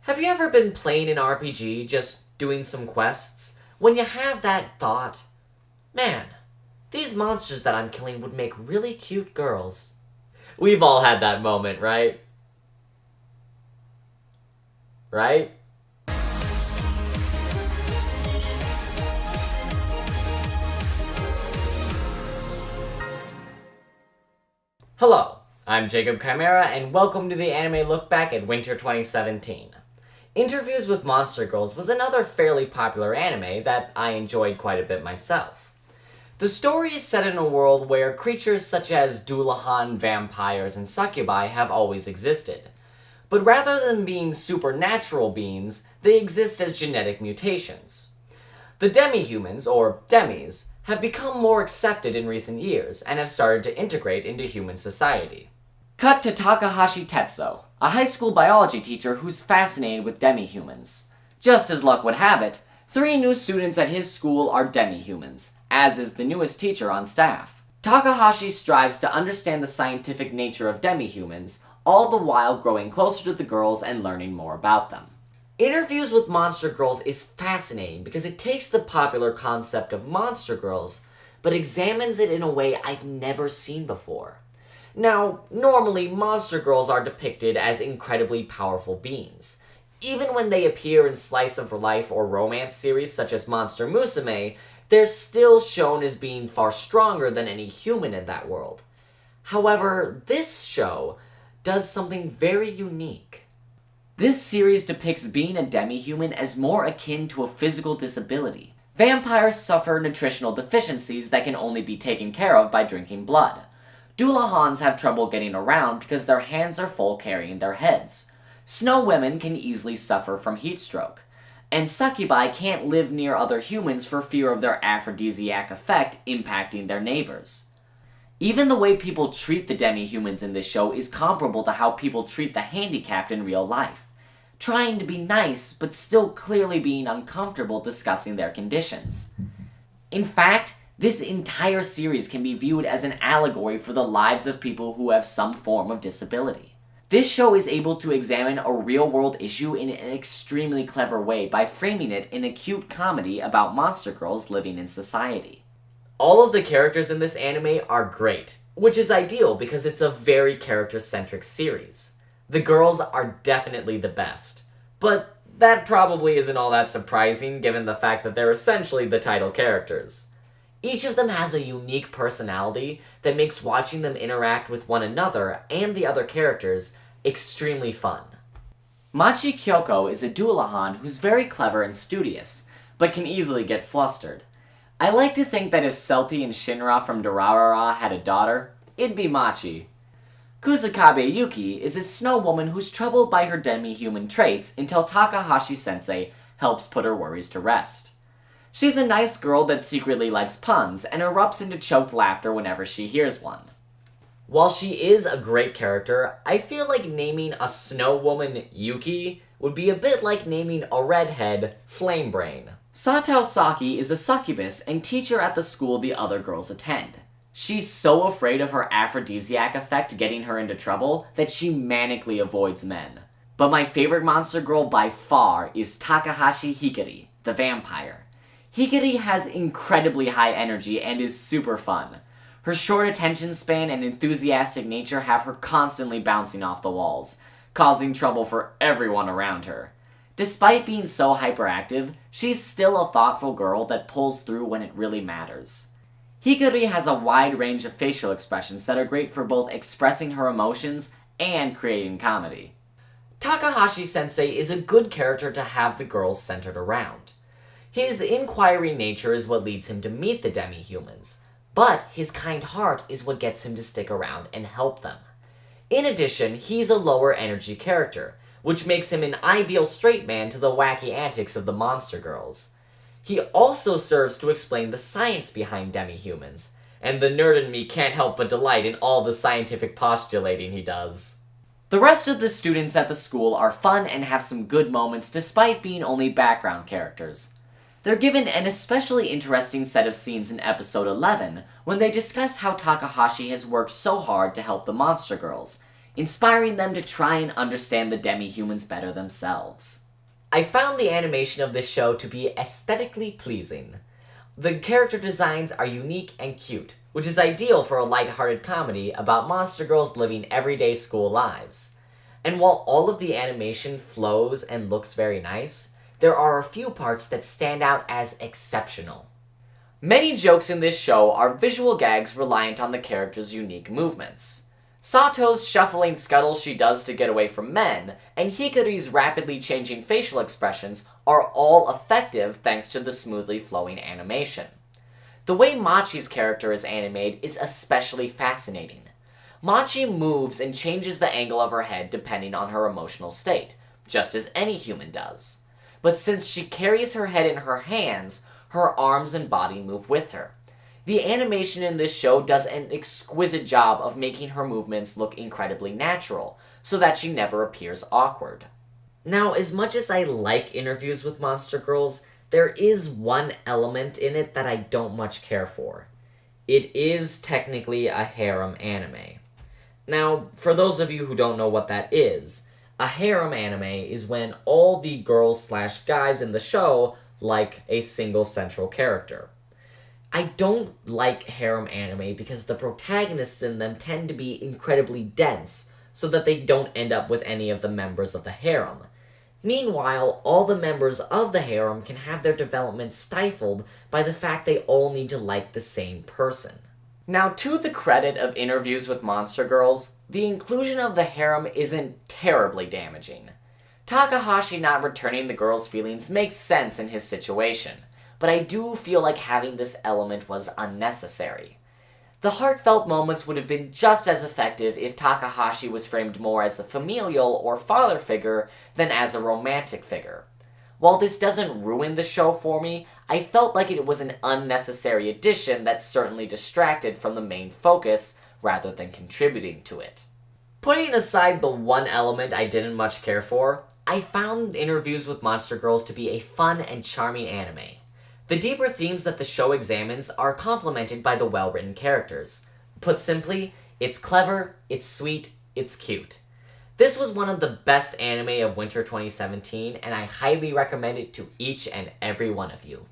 Have you ever been playing an RPG, just doing some quests, when you have that thought, man, these monsters that I'm killing would make really cute girls? We've all had that moment, right? Right? Hello, I'm Jacob Chimera, and welcome to the Anime Lookback at Winter 2017. Interviews with Monster Girls was another fairly popular anime that I enjoyed quite a bit myself. The story is set in a world where creatures such as Dullahan, vampires, and succubi have always existed. But rather than being supernatural beings, they exist as genetic mutations. The demi-humans, or demis, have become more accepted in recent years and have started to integrate into human society. Cut to Takahashi Tetsuo, a high school biology teacher who's fascinated with demi-humans. Just as luck would have it, 3 new students at his school are demi-humans, as is the newest teacher on staff. Takahashi strives to understand the scientific nature of demi-humans, all the while growing closer to the girls and learning more about them. Interviews with Monster Girls is fascinating because it takes the popular concept of Monster Girls, but examines it in a way I've never seen before. Now, normally Monster Girls are depicted as incredibly powerful beings. Even when they appear in slice of life or romance series such as Monster Musume, they're still shown as being far stronger than any human in that world. However, this show does something very unique. This series depicts being a demi-human as more akin to a physical disability. Vampires suffer nutritional deficiencies that can only be taken care of by drinking blood. Dullahans have trouble getting around because their hands are full carrying their heads. Snow women can easily suffer from heat stroke. And succubi can't live near other humans for fear of their aphrodisiac effect impacting their neighbors. Even the way people treat the demi-humans in this show is comparable to how people treat the handicapped in real life. Trying to be nice, but still clearly being uncomfortable discussing their conditions. In fact, this entire series can be viewed as an allegory for the lives of people who have some form of disability. This show is able to examine a real-world issue in an extremely clever way by framing it in a cute comedy about monster girls living in society. All of the characters in this anime are great, which is ideal because it's a very character-centric series. The girls are definitely the best, but that probably isn't all that surprising given the fact that they're essentially the title characters. Each of them has a unique personality that makes watching them interact with one another and the other characters extremely fun. Machi Kyoko is a Dullahan who's very clever and studious, but can easily get flustered. I like to think that if Celti and Shinra from Durarara had a daughter, it'd be Machi. Kusakabe Yuki is a snow woman who's troubled by her demi-human traits until Takahashi-sensei helps put her worries to rest. She's a nice girl that secretly likes puns and erupts into choked laughter whenever she hears one. While she is a great character, I feel like naming a snow woman Yuki would be a bit like naming a redhead Flamebrain. Satao Saki is a succubus and teacher at the school the other girls attend. She's so afraid of her aphrodisiac effect getting her into trouble that she manically avoids men. But my favorite monster girl by far is Takahashi Hikari, the vampire. Hikari has incredibly high energy and is super fun. Her short attention span and enthusiastic nature have her constantly bouncing off the walls, causing trouble for everyone around her. Despite being so hyperactive, she's still a thoughtful girl that pulls through when it really matters. Hikari has a wide range of facial expressions that are great for both expressing her emotions and creating comedy. Takahashi-sensei is a good character to have the girls centered around. His inquiry nature is what leads him to meet the demi-humans, but his kind heart is what gets him to stick around and help them. In addition, he's a lower energy character, which makes him an ideal straight man to the wacky antics of the monster girls. He also serves to explain the science behind demi-humans, and the nerd in me can't help but delight in all the scientific postulating he does. The rest of the students at the school are fun and have some good moments despite being only background characters. They're given an especially interesting set of scenes in episode 11 when they discuss how Takahashi has worked so hard to help the monster girls, inspiring them to try and understand the demi-humans better themselves. I found the animation of this show to be aesthetically pleasing. The character designs are unique and cute, which is ideal for a lighthearted comedy about monster girls living everyday school lives. And while all of the animation flows and looks very nice, there are a few parts that stand out as exceptional. Many jokes in this show are visual gags reliant on the character's unique movements. Sato's shuffling scuttles she does to get away from men, and Hikari's rapidly changing facial expressions are all effective thanks to the smoothly flowing animation. The way Machi's character is animated is especially fascinating. Machi moves and changes the angle of her head depending on her emotional state, just as any human does. But since she carries her head in her hands, her arms and body move with her. The animation in this show does an exquisite job of making her movements look incredibly natural, so that she never appears awkward. Now, as much as I like interviews with monster girls, there is one element in it that I don't much care for. It is technically a harem anime. Now, for those of you who don't know what that is, a harem anime is when all the girls/guys in the show like a single central character. I don't like harem anime because the protagonists in them tend to be incredibly dense, so that they don't end up with any of the members of the harem. Meanwhile, all the members of the harem can have their development stifled by the fact they all need to like the same person. Now, to the credit of interviews with monster girls, the inclusion of the harem isn't terribly damaging. Takahashi not returning the girls' feelings makes sense in his situation, but I do feel like having this element was unnecessary. The heartfelt moments would have been just as effective if Takahashi was framed more as a familial or father figure than as a romantic figure. While this doesn't ruin the show for me, I felt like it was an unnecessary addition that certainly distracted from the main focus rather than contributing to it. Putting aside the one element I didn't much care for, I found Interviews with Monster Girls to be a fun and charming anime. The deeper themes that the show examines are complemented by the well-written characters. Put simply, it's clever, it's sweet, it's cute. This was one of the best anime of winter 2017, and I highly recommend it to each and every one of you.